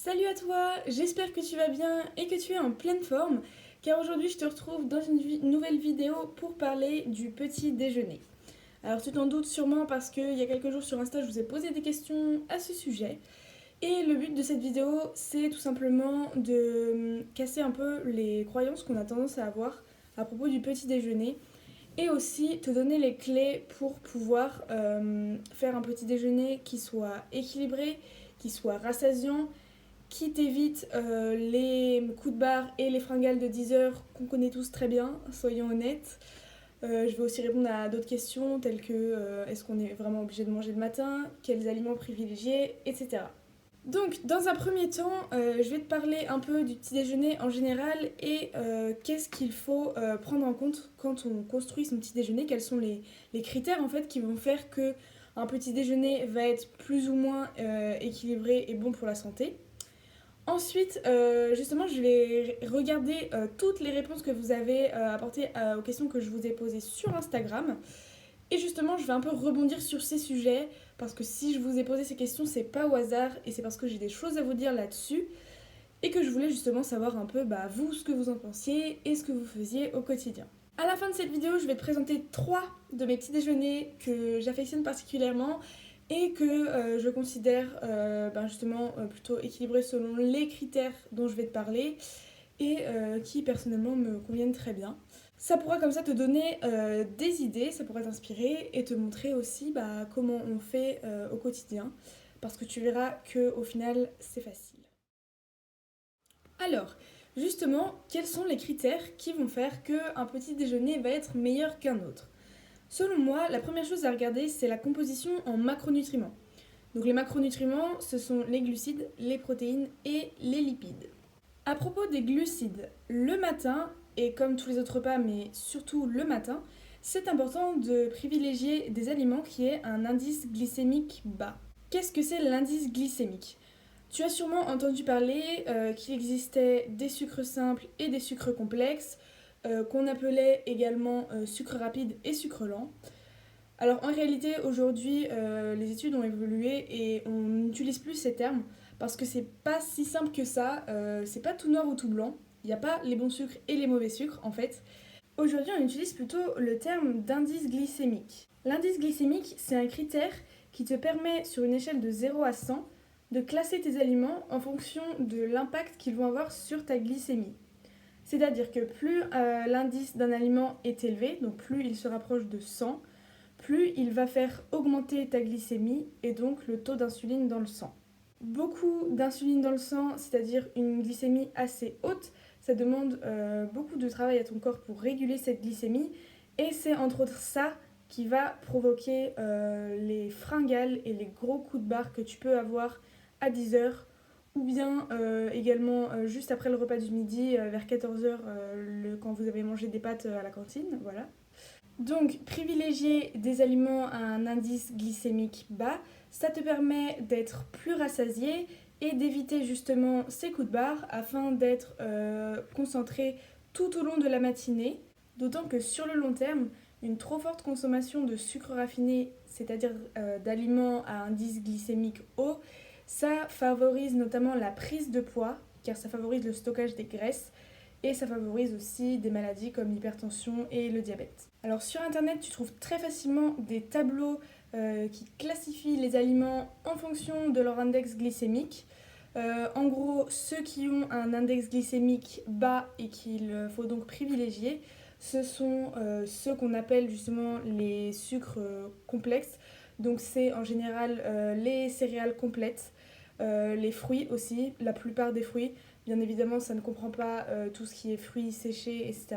Salut à toi, j'espère que tu vas bien et que tu es en pleine forme, car aujourd'hui je te retrouve dans une nouvelle vidéo pour parler du petit déjeuner. Alors tu t'en doutes sûrement parce qu'il y a quelques jours sur Insta je vous ai posé des questions à ce sujet, et le but de cette vidéo c'est tout simplement de casser un peu les croyances qu'on a tendance à avoir à propos du petit déjeuner, et aussi te donner les clés pour pouvoir faire un petit déjeuner qui soit équilibré, qui soit rassasiant, qui t'évite les coups de barre et les fringales de 10 heures qu'on connaît tous très bien, soyons honnêtes. Je vais aussi répondre à d'autres questions telles que est-ce qu'on est vraiment obligé de manger le matin, quels aliments privilégier, etc. Donc, dans un premier temps, je vais te parler un peu du petit déjeuner en général et qu'est-ce qu'il faut prendre en compte quand on construit son petit déjeuner, quels sont les critères en fait qui vont faire que un petit déjeuner va être plus ou moins équilibré et bon pour la santé. Ensuite, justement, je vais regarder toutes les réponses que vous avez apportées aux questions que je vous ai posées sur Instagram. Et justement, je vais un peu rebondir sur ces sujets parce que si je vous ai posé ces questions, c'est pas au hasard et c'est parce que j'ai des choses à vous dire là-dessus et que je voulais justement savoir un peu vous ce que vous en pensiez et ce que vous faisiez au quotidien. À la fin de cette vidéo, je vais te présenter 3 de mes petits déjeuners que j'affectionne particulièrement et que je considère justement plutôt équilibrés selon les critères dont je vais te parler et qui personnellement me conviennent très bien. Ça pourra comme ça te donner des idées, ça pourra t'inspirer et te montrer aussi comment on fait au quotidien parce que tu verras qu'au final c'est facile. Alors, justement, quels sont les critères qui vont faire qu'un petit déjeuner va être meilleur qu'un autre? Selon moi, la première chose à regarder, c'est la composition en macronutriments. Donc les macronutriments, ce sont les glucides, les protéines et les lipides. À propos des glucides, le matin, et comme tous les autres repas, mais surtout le matin, c'est important de privilégier des aliments qui aient un indice glycémique bas. Qu'est-ce que c'est l'indice glycémique? Tu as sûrement entendu parler qu'il existait des sucres simples et des sucres complexes, qu'on appelait également sucre rapide et sucre lent. Alors en réalité, aujourd'hui, les études ont évolué et on n'utilise plus ces termes parce que c'est pas si simple que ça, c'est pas tout noir ou tout blanc, il n'y a pas les bons sucres et les mauvais sucres en fait. Aujourd'hui, on utilise plutôt le terme d'indice glycémique. L'indice glycémique, c'est un critère qui te permet, sur une échelle de 0 à 100, de classer tes aliments en fonction de l'impact qu'ils vont avoir sur ta glycémie. C'est-à-dire que plus l'indice d'un aliment est élevé, donc plus il se rapproche de 100, plus il va faire augmenter ta glycémie et donc le taux d'insuline dans le sang. Beaucoup d'insuline dans le sang, c'est-à-dire une glycémie assez haute, ça demande beaucoup de travail à ton corps pour réguler cette glycémie et c'est entre autres ça qui va provoquer les fringales et les gros coups de barre que tu peux avoir à 10 heures ou bien également juste après le repas du midi vers 14 heures quand vous avez mangé des pâtes à la cantine, voilà. Donc, privilégier des aliments à un indice glycémique bas, ça te permet d'être plus rassasié et d'éviter justement ces coups de barre afin d'être concentré tout au long de la matinée. D'autant que sur le long terme, une trop forte consommation de sucre raffiné, c'est-à-dire d'aliments à indice glycémique haut, ça favorise notamment la prise de poids, car ça favorise le stockage des graisses, et ça favorise aussi des maladies comme l'hypertension et le diabète. Alors sur internet, tu trouves très facilement des tableaux qui classifient les aliments en fonction de leur index glycémique. En gros, ceux qui ont un index glycémique bas et qu'il faut donc privilégier, ce sont ceux qu'on appelle justement les sucres complexes. Donc c'est en général les céréales complètes, les fruits aussi, la plupart des fruits. Bien évidemment, ça ne comprend pas tout ce qui est fruits séchés, etc.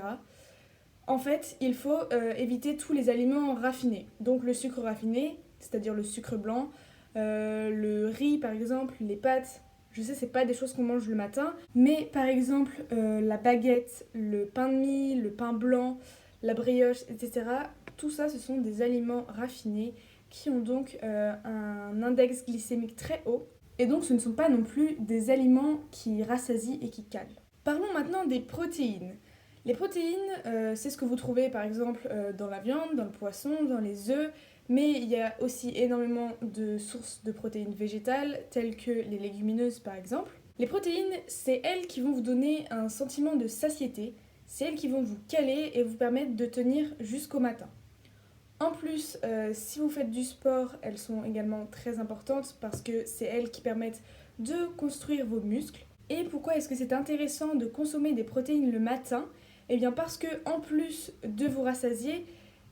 En fait, il faut éviter tous les aliments raffinés. Donc le sucre raffiné, c'est-à-dire le sucre blanc, le riz par exemple, les pâtes. Je sais, c'est pas des choses qu'on mange le matin, mais par exemple la baguette, le pain de mie, le pain blanc, la brioche, etc. Tout ça, ce sont des aliments raffinés qui ont donc un index glycémique très haut. Et donc ce ne sont pas non plus des aliments qui rassasient et qui calent. Parlons maintenant des protéines. Les protéines, c'est ce que vous trouvez par exemple dans la viande, dans le poisson, dans les œufs, mais il y a aussi énormément de sources de protéines végétales, telles que les légumineuses par exemple. Les protéines, c'est elles qui vont vous donner un sentiment de satiété, c'est elles qui vont vous caler et vous permettre de tenir jusqu'au matin. En plus, si vous faites du sport, elles sont également très importantes parce que c'est elles qui permettent de construire vos muscles. Et pourquoi est-ce que c'est intéressant de consommer des protéines le matin? Eh bien parce que en plus de vous rassasier,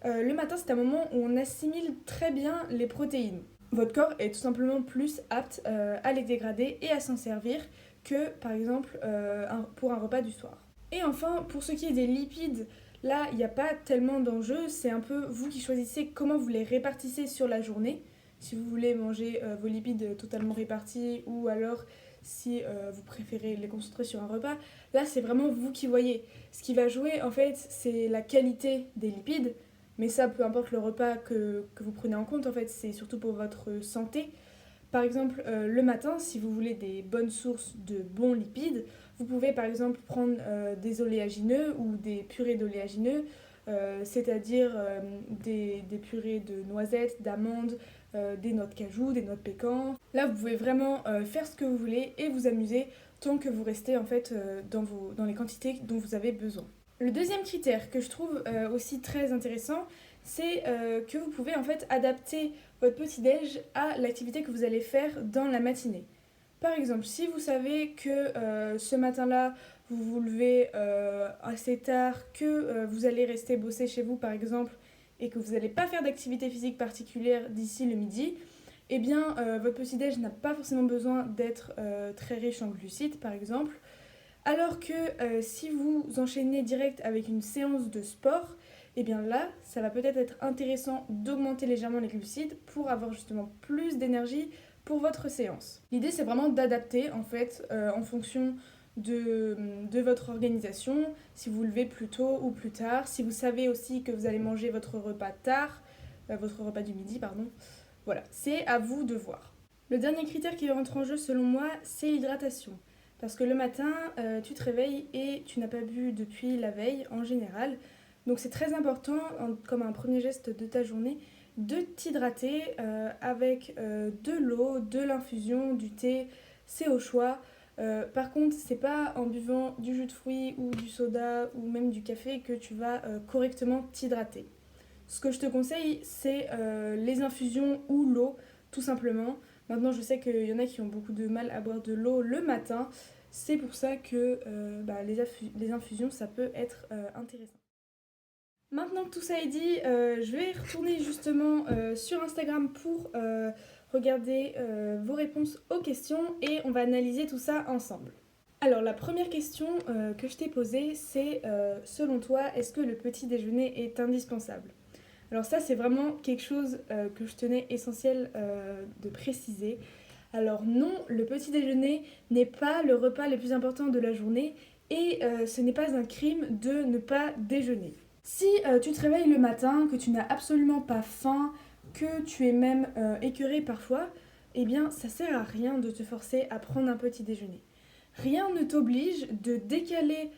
le matin c'est un moment où on assimile très bien les protéines. Votre corps est tout simplement plus apte à les dégrader et à s'en servir que par exemple pour un repas du soir. Et enfin, pour ce qui est des lipides, là, il n'y a pas tellement d'enjeux, c'est un peu vous qui choisissez comment vous les répartissez sur la journée. Si vous voulez manger vos lipides totalement répartis ou alors si vous préférez les concentrer sur un repas, là c'est vraiment vous qui voyez. Ce qui va jouer en fait, c'est la qualité des lipides, mais ça peu importe le repas que vous prenez en compte, en fait c'est surtout pour votre santé. Par exemple, le matin, si vous voulez des bonnes sources de bons lipides, vous pouvez par exemple prendre des oléagineux ou des purées d'oléagineux, c'est-à-dire des purées de noisettes, d'amandes, des noix de cajou, des noix de pécan. Là, vous pouvez vraiment faire ce que vous voulez et vous amuser tant que vous restez en fait dans les quantités dont vous avez besoin. Le deuxième critère que je trouve aussi très intéressant, c'est que vous pouvez en fait adapter votre petit-déj à l'activité que vous allez faire dans la matinée. Par exemple, si vous savez que ce matin-là, vous vous levez assez tard, que vous allez rester bosser chez vous par exemple, et que vous n'allez pas faire d'activité physique particulière d'ici le midi, eh bien votre petit-déj n'a pas forcément besoin d'être très riche en glucides par exemple. Alors que si vous enchaînez direct avec une séance de sport, et bien là, ça va peut-être être intéressant d'augmenter légèrement les glucides pour avoir justement plus d'énergie pour votre séance. L'idée, c'est vraiment d'adapter en fait en fonction de votre organisation, si vous levez plus tôt ou plus tard, si vous savez aussi que vous allez manger votre repas tard, votre repas du midi, pardon. Voilà, c'est à vous de voir. Le dernier critère qui rentre en jeu selon moi, c'est l'hydratation. Parce que le matin, tu te réveilles et tu n'as pas bu depuis la veille en général. Donc c'est très important, comme un premier geste de ta journée, de t'hydrater avec de l'eau, de l'infusion, du thé, c'est au choix. Par contre, c'est pas en buvant du jus de fruits ou du soda ou même du café que tu vas correctement t'hydrater. Ce que je te conseille, c'est les infusions ou l'eau, tout simplement. Maintenant, je sais qu'il y en a qui ont beaucoup de mal à boire de l'eau le matin. C'est pour ça que les infusions, ça peut être intéressant. Maintenant que tout ça est dit, je vais retourner justement sur Instagram pour regarder vos réponses aux questions et on va analyser tout ça ensemble. Alors la première question que je t'ai posée, c'est selon toi, est-ce que le petit déjeuner est indispensable? Alors ça, c'est vraiment quelque chose que je tenais essentiel de préciser. Alors non, le petit déjeuner n'est pas le repas le plus important de la journée et ce n'est pas un crime de ne pas déjeuner. Si tu te réveilles le matin, que tu n'as absolument pas faim, que tu es même écœuré parfois, eh bien ça sert à rien de te forcer à prendre un petit déjeuner. Rien ne t'oblige de décaler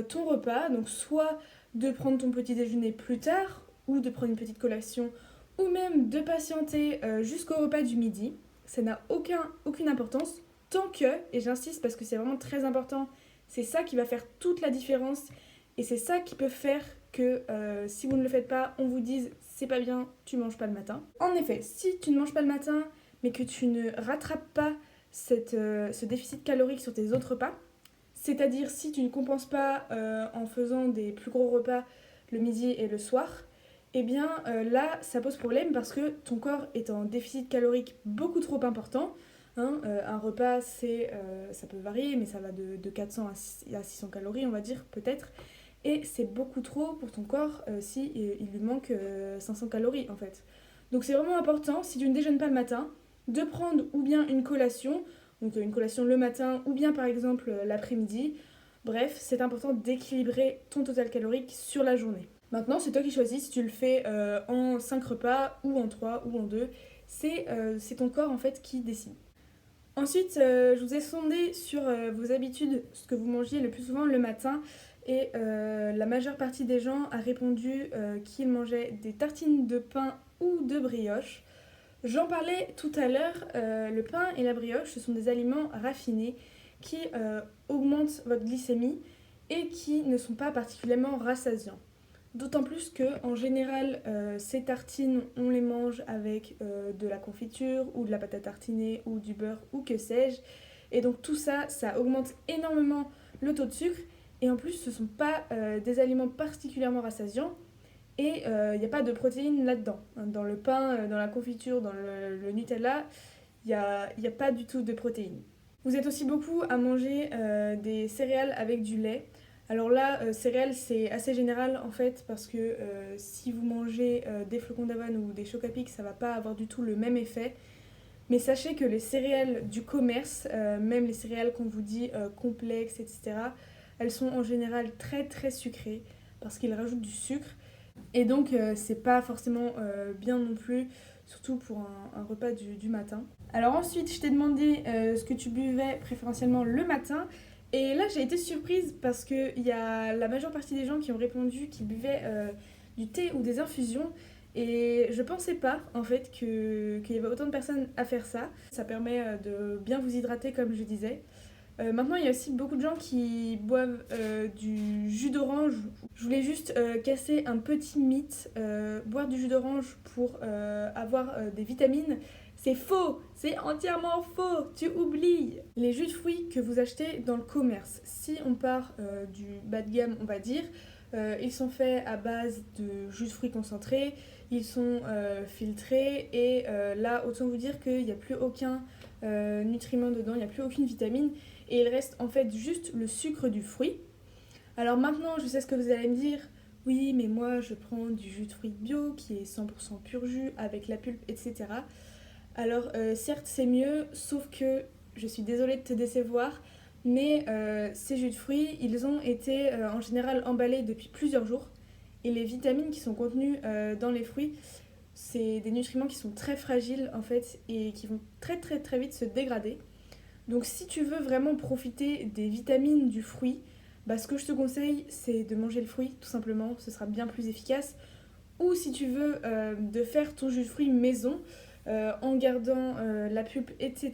ton repas, donc soit de prendre ton petit déjeuner plus tard, ou de prendre une petite collation, ou même de patienter jusqu'au repas du midi. Ça n'a aucune importance, tant que, et j'insiste parce que c'est vraiment très important, c'est ça qui va faire toute la différence, et c'est ça qui peut faire que si vous ne le faites pas, on vous dise c'est pas bien, tu manges pas le matin. En effet, si tu ne manges pas le matin, mais que tu ne rattrapes pas ce déficit calorique sur tes autres repas, c'est-à-dire si tu ne compenses pas en faisant des plus gros repas le midi et le soir, eh bien là ça pose problème parce que ton corps est en déficit calorique beaucoup trop important. Un repas ça peut varier mais ça va de 400 à 600 calories on va dire peut-être. Et c'est beaucoup trop pour ton corps si il lui manque 500 calories en fait. Donc c'est vraiment important, si tu ne déjeunes pas le matin, de prendre ou bien une collation, donc une collation le matin ou bien par exemple l'après-midi. Bref, c'est important d'équilibrer ton total calorique sur la journée. Maintenant, c'est toi qui choisis si tu le fais en 5 repas ou en 3 ou en 2. C'est ton corps en fait qui décide. Ensuite, je vous ai sondé sur vos habitudes, ce que vous mangiez le plus souvent le matin. Et la majeure partie des gens a répondu qu'ils mangeaient des tartines de pain ou de brioche. J'en parlais tout à l'heure, le pain et la brioche, ce sont des aliments raffinés qui augmentent votre glycémie et qui ne sont pas particulièrement rassasiants. D'autant plus qu'en général, ces tartines, on les mange avec de la confiture ou de la pâte à tartiner ou du beurre ou que sais-je. Et donc tout ça, ça augmente énormément le taux de sucre. Et en plus, ce ne sont pas des aliments particulièrement rassasiants. Et il n'y a pas de protéines là-dedans. Dans le pain, dans la confiture, dans le Nutella, il n'y a pas du tout de protéines. Vous êtes aussi beaucoup à manger des céréales avec du lait. Alors là, céréales, c'est assez général en fait, parce que si vous mangez des flocons d'avoine ou des Choc-à-Pic, ça va pas avoir du tout le même effet. Mais sachez que les céréales du commerce, même les céréales qu'on vous dit complexes, etc., elles sont en général très très sucrées, parce qu'ils rajoutent du sucre. Et donc, c'est pas forcément bien non plus, surtout pour un repas du matin. Alors ensuite, je t'ai demandé ce que tu buvais préférentiellement le matin. Et là, j'ai été surprise parce qu'il y a la majeure partie des gens qui ont répondu qu'ils buvaient du thé ou des infusions. Et je pensais pas, en fait, qu'il y avait autant de personnes à faire ça. Ça permet de bien vous hydrater, comme je disais. Maintenant, il y a aussi beaucoup de gens qui boivent du jus d'orange. Je voulais juste casser un petit mythe. Boire du jus d'orange pour avoir des vitamines, c'est faux, c'est entièrement faux, tu oublies. Les jus de fruits que vous achetez dans le commerce, si on part du bas de gamme, on va dire, ils sont faits à base de jus de fruits concentrés, ils sont filtrés et là, autant vous dire qu'il n'y a plus aucun nutriment dedans, il n'y a plus aucune vitamine et il reste en fait juste le sucre du fruit. Alors maintenant, je sais ce que vous allez me dire. Oui, mais moi, je prends du jus de fruits bio qui est 100% pur jus avec la pulpe, etc. Alors certes c'est mieux, sauf que je suis désolée de te décevoir, mais ces jus de fruits, ils ont été en général emballés depuis plusieurs jours. Et les vitamines qui sont contenues dans les fruits, c'est des nutriments qui sont très fragiles en fait et qui vont très très très vite se dégrader. Donc si tu veux vraiment profiter des vitamines du fruit, bah, ce que je te conseille c'est de manger le fruit tout simplement, ce sera bien plus efficace. Ou si tu veux de faire ton jus de fruits maison, en gardant la pulpe, etc.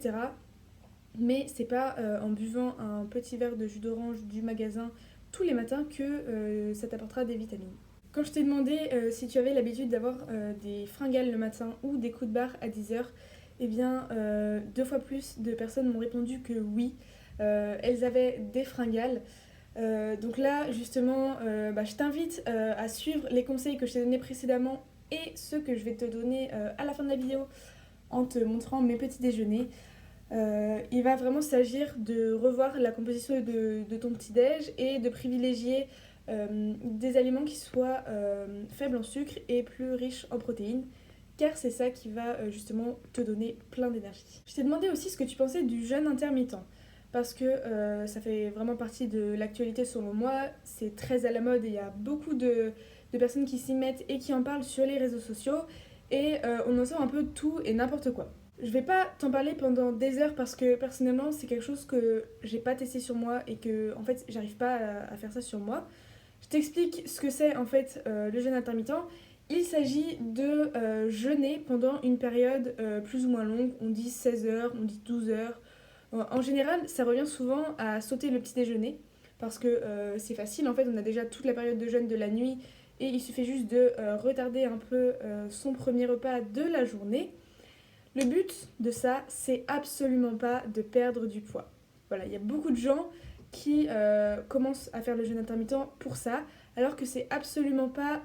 Mais c'est pas en buvant un petit verre de jus d'orange du magasin tous les matins que ça t'apportera des vitamines. Quand je t'ai demandé si tu avais l'habitude d'avoir des fringales le matin ou des coups de barre à 10h, eh bien 2 fois plus de personnes m'ont répondu que oui, elles avaient des fringales. Donc là, justement, je t'invite à suivre les conseils que je t'ai donnés précédemment et ceux que je vais te donner à la fin de la vidéo en te montrant mes petits déjeuners. Il va vraiment s'agir de revoir la composition de ton petit-déj et de privilégier des aliments qui soient faibles en sucre et plus riches en protéines, car c'est ça qui va justement te donner plein d'énergie. Je t'ai demandé aussi ce que tu pensais du jeûne intermittent, parce que ça fait vraiment partie de l'actualité selon moi, c'est très à la mode et il y a beaucoup de personnes qui s'y mettent et qui en parlent sur les réseaux sociaux, et on en sort un peu tout et n'importe quoi. Je vais pas t'en parler pendant des heures parce que personnellement c'est quelque chose que j'ai pas testé sur moi et que en fait j'arrive pas à faire ça sur moi. Je t'explique ce que c'est en fait le jeûne intermittent. Il s'agit de jeûner pendant une période plus ou moins longue, on dit 16 heures, on dit 12 heures. En général, ça revient souvent à sauter le petit déjeuner parce que c'est facile, en fait on a déjà toute la période de jeûne de la nuit et il suffit juste de retarder un peu son premier repas de la journée. Le but de ça, c'est absolument pas de perdre du poids. Voilà, il y a beaucoup de gens qui commencent à faire le jeûne intermittent pour ça, alors que c'est absolument pas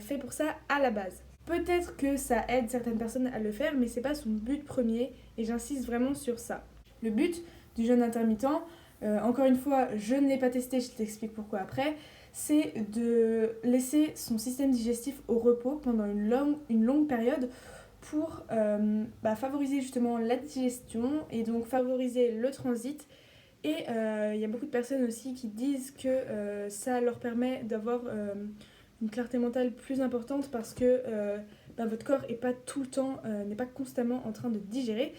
fait pour ça à la base. Peut-être que ça aide certaines personnes à le faire, mais c'est pas son but premier, et j'insiste vraiment sur ça. Le but du jeûne intermittent, encore une fois, je ne l'ai pas testé, je t'explique pourquoi après, c'est de laisser son système digestif au repos pendant une longue période pour favoriser justement la digestion et donc favoriser le transit. Et il y a beaucoup de personnes aussi qui disent que ça leur permet d'avoir une clarté mentale plus importante parce que votre corps est pas tout le temps, n'est pas constamment en train de digérer.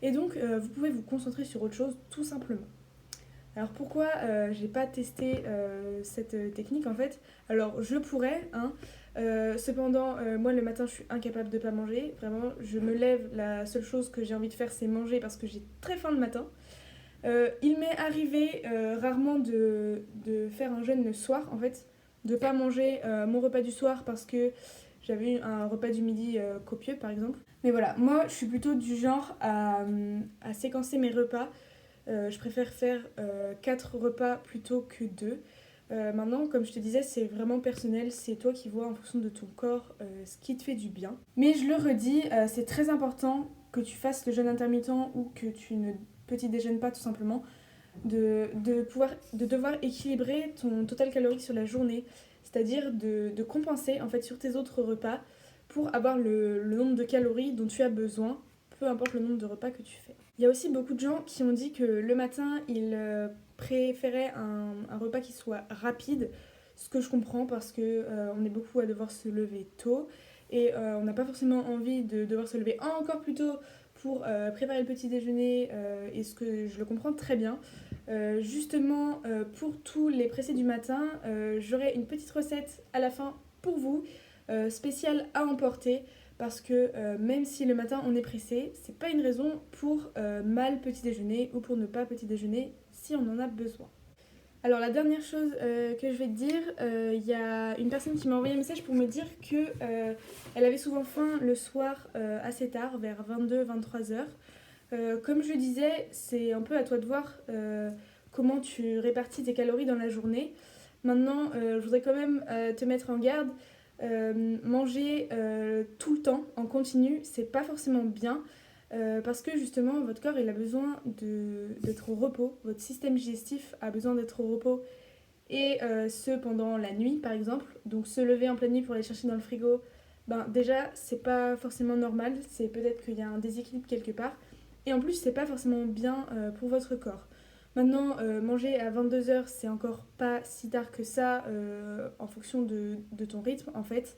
Et donc vous pouvez vous concentrer sur autre chose tout simplement. Alors pourquoi j'ai pas testé cette technique en fait? Alors je pourrais, cependant moi le matin je suis incapable de pas manger, vraiment je me lève, la seule chose que j'ai envie de faire c'est manger parce que j'ai très faim le matin. Il m'est arrivé rarement de faire un jeûne le soir, en fait, de pas manger mon repas du soir parce que j'avais eu un repas du midi copieux, par exemple. Mais voilà, moi, je suis plutôt du genre à séquencer mes repas. Je préfère faire 4 repas plutôt que 2. Maintenant, comme je te disais, c'est vraiment personnel, c'est toi qui vois en fonction de ton corps ce qui te fait du bien. Mais je le redis, c'est très important que tu fasses le jeûne intermittent ou que tu ne petit déjeunes pas tout simplement, de devoir équilibrer ton total calorique sur la journée, c'est-à-dire de compenser en fait sur tes autres repas pour avoir le nombre de calories dont tu as besoin, peu importe le nombre de repas que tu fais. Il y a aussi beaucoup de gens qui ont dit que le matin, ils préféraient un repas qui soit rapide, ce que je comprends parce que on est beaucoup à devoir se lever tôt et on n'a pas forcément envie de devoir se lever encore plus tôt pour préparer le petit déjeuner et ce que je le comprends très bien. Justement, pour tous les pressés du matin, j'aurai une petite recette à la fin pour vous, spéciale à emporter, parce que même si le matin on est pressé, c'est pas une raison pour mal petit déjeuner ou pour ne pas petit déjeuner si on en a besoin. Alors la dernière chose que je vais te dire, il y a une personne qui m'a envoyé un message pour me dire que elle avait souvent faim le soir assez tard, vers 22-23 heures. Comme je le disais, c'est un peu à toi de voir comment tu répartis tes calories dans la journée. Maintenant, je voudrais quand même te mettre en garde. Manger tout le temps en continu, c'est pas forcément bien. Parce que justement, votre corps il a besoin d'être au repos, votre système digestif a besoin d'être au repos, et ce pendant la nuit par exemple. Donc se lever en pleine nuit pour aller chercher dans le frigo, ben déjà c'est pas forcément normal, c'est peut-être qu'il y a un déséquilibre quelque part, et en plus c'est pas forcément bien pour votre corps. Maintenant, manger à 22 heures c'est encore pas si tard que ça en fonction de ton rythme en fait.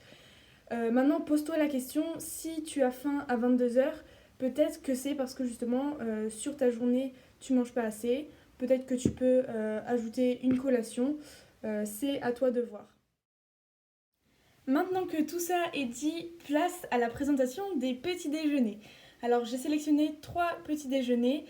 Maintenant, pose-toi la question, si tu as faim à 22 heures, peut-être que c'est parce que justement, sur ta journée, tu manges pas assez. Peut-être que tu peux ajouter une collation. C'est à toi de voir. Maintenant que tout ça est dit, place à la présentation des petits déjeuners. Alors, j'ai sélectionné 3 petits déjeuners.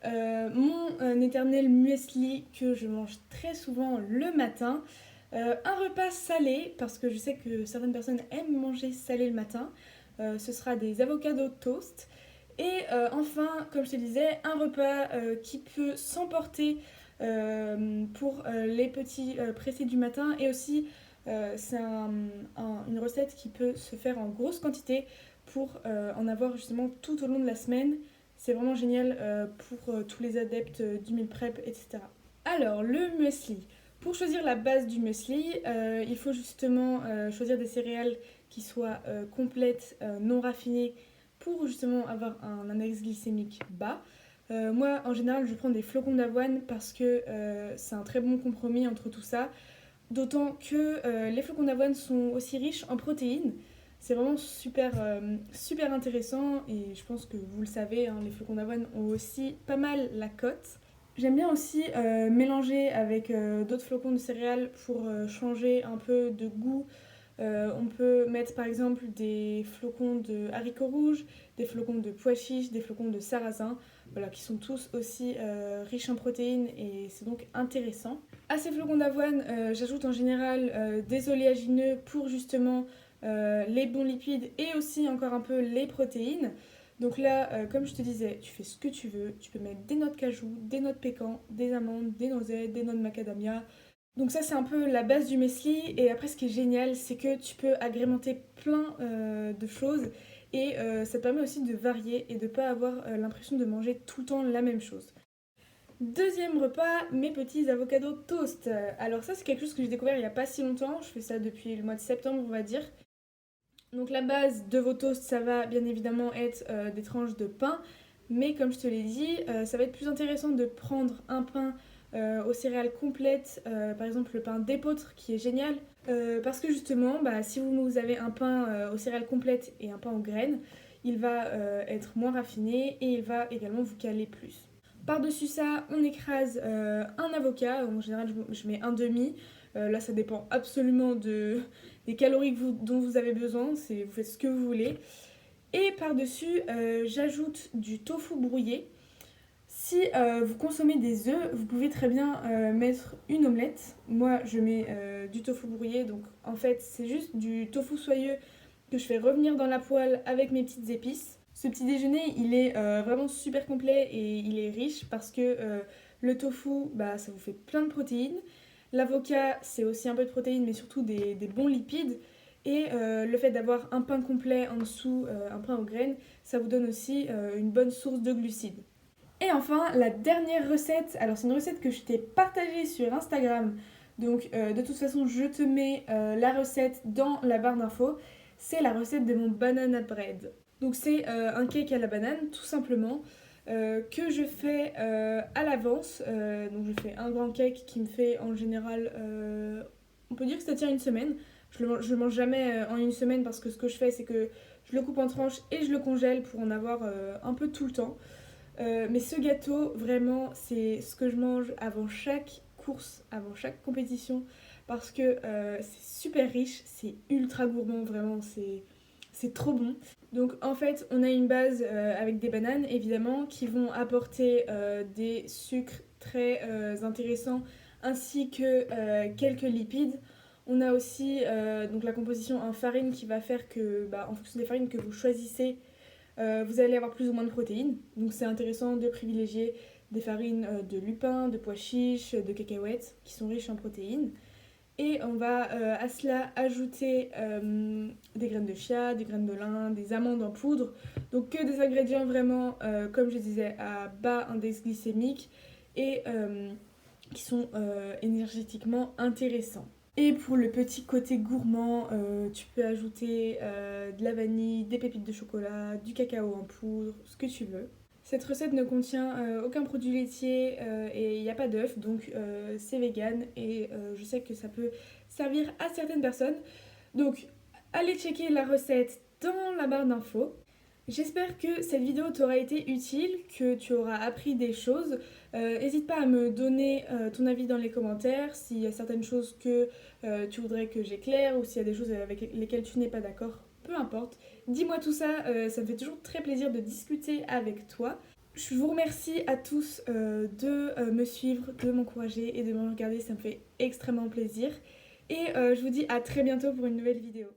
Mon éternel muesli que je mange très souvent le matin. Un repas salé, parce que je sais que certaines personnes aiment manger salé le matin. Ce sera des avocados toast. Et enfin, comme je te disais, un repas qui peut s'emporter pour les petits pressés du matin. Et aussi, c'est une recette qui peut se faire en grosse quantité pour en avoir justement tout au long de la semaine. C'est vraiment génial pour tous les adeptes du meal prep, etc. Alors, le muesli. Pour choisir la base du muesli, il faut justement choisir des céréales qui soient complètes, non raffinées, pour justement avoir un index glycémique bas. Moi, en général, je prends des flocons d'avoine parce que c'est un très bon compromis entre tout ça. D'autant que les flocons d'avoine sont aussi riches en protéines. C'est vraiment super intéressant et je pense que vous le savez, hein, les flocons d'avoine ont aussi pas mal la cote. J'aime bien aussi mélanger avec d'autres flocons de céréales pour changer un peu de goût. On peut mettre par exemple des flocons de haricots rouges, des flocons de pois chiches, des flocons de sarrasin, voilà, qui sont tous aussi riches en protéines et c'est donc intéressant. À ces flocons d'avoine, j'ajoute en général des oléagineux pour justement les bons lipides et aussi encore un peu les protéines. Donc là, comme je te disais, tu fais ce que tu veux. Tu peux mettre des noix de cajou, des noix de pécan, des amandes, des noisettes, des noix de macadamia. Donc ça, c'est un peu la base du muesli. Et après, ce qui est génial, c'est que tu peux agrémenter plein de choses. Et ça te permet aussi de varier et de ne pas avoir l'impression de manger tout le temps la même chose. Deuxième repas, mes petits avocados toast. Alors ça, c'est quelque chose que j'ai découvert il n'y a pas si longtemps. Je fais ça depuis le mois de septembre, on va dire. Donc la base de vos toasts, ça va bien évidemment être des tranches de pain, mais comme je te l'ai dit, ça va être plus intéressant de prendre un pain aux céréales complètes, par exemple le pain d'épeautre qui est génial, parce que justement, bah, si vous avez un pain aux céréales complètes et un pain aux graines, il va être moins raffiné et il va également vous caler plus. Par-dessus ça, on écrase un avocat, en général je mets un demi, là ça dépend absolument des calories dont vous avez besoin, vous faites ce que vous voulez. Et par-dessus, j'ajoute du tofu brouillé. Si vous consommez des œufs, vous pouvez très bien mettre une omelette. Moi, je mets du tofu brouillé, donc en fait, c'est juste du tofu soyeux que je fais revenir dans la poêle avec mes petites épices. Ce petit déjeuner, il est vraiment super complet et il est riche parce que le tofu, bah, ça vous fait plein de protéines. L'avocat, c'est aussi un peu de protéines, mais surtout des bons lipides. Et le fait d'avoir un pain complet en dessous, un pain aux graines, ça vous donne aussi une bonne source de glucides. Et enfin, la dernière recette, alors c'est une recette que je t'ai partagée sur Instagram, donc de toute façon je te mets la recette dans la barre d'infos, c'est la recette de mon banana bread. Donc c'est un cake à la banane tout simplement que je fais à l'avance, donc je fais un grand cake qui me fait en général, on peut dire que ça tient une semaine. Je le mange jamais en une semaine parce que ce que je fais c'est que je le coupe en tranches et je le congèle pour en avoir un peu tout le temps. Mais ce gâteau, vraiment, c'est ce que je mange avant chaque course, avant chaque compétition, parce que c'est super riche, c'est ultra gourmand, vraiment, c'est trop bon. Donc en fait, on a une base avec des bananes, évidemment, qui vont apporter des sucres très intéressants, ainsi que quelques lipides. On a aussi donc la composition en farine qui va faire que, bah, en fonction des farines que vous choisissez, vous allez avoir plus ou moins de protéines. Donc c'est intéressant de privilégier des farines de lupin, de pois chiches, de cacahuètes qui sont riches en protéines. Et on va à cela ajouter des graines de chia, des graines de lin, des amandes en poudre. Donc que des ingrédients vraiment, comme je disais, à bas index glycémique et qui sont énergétiquement intéressants. Et pour le petit côté gourmand, tu peux ajouter de la vanille, des pépites de chocolat, du cacao en poudre, ce que tu veux. Cette recette ne contient aucun produit laitier et il n'y a pas d'œuf, donc c'est vegan et je sais que ça peut servir à certaines personnes. Donc allez checker la recette dans la barre d'infos. J'espère que cette vidéo t'aura été utile, que tu auras appris des choses. N'hésite pas à me donner ton avis dans les commentaires, s'il y a certaines choses que tu voudrais que j'éclaire ou s'il y a des choses avec lesquelles tu n'es pas d'accord, peu importe. Dis-moi tout ça, ça me fait toujours très plaisir de discuter avec toi. Je vous remercie à tous de me suivre, de m'encourager et de me regarder, ça me fait extrêmement plaisir. Et je vous dis à très bientôt pour une nouvelle vidéo.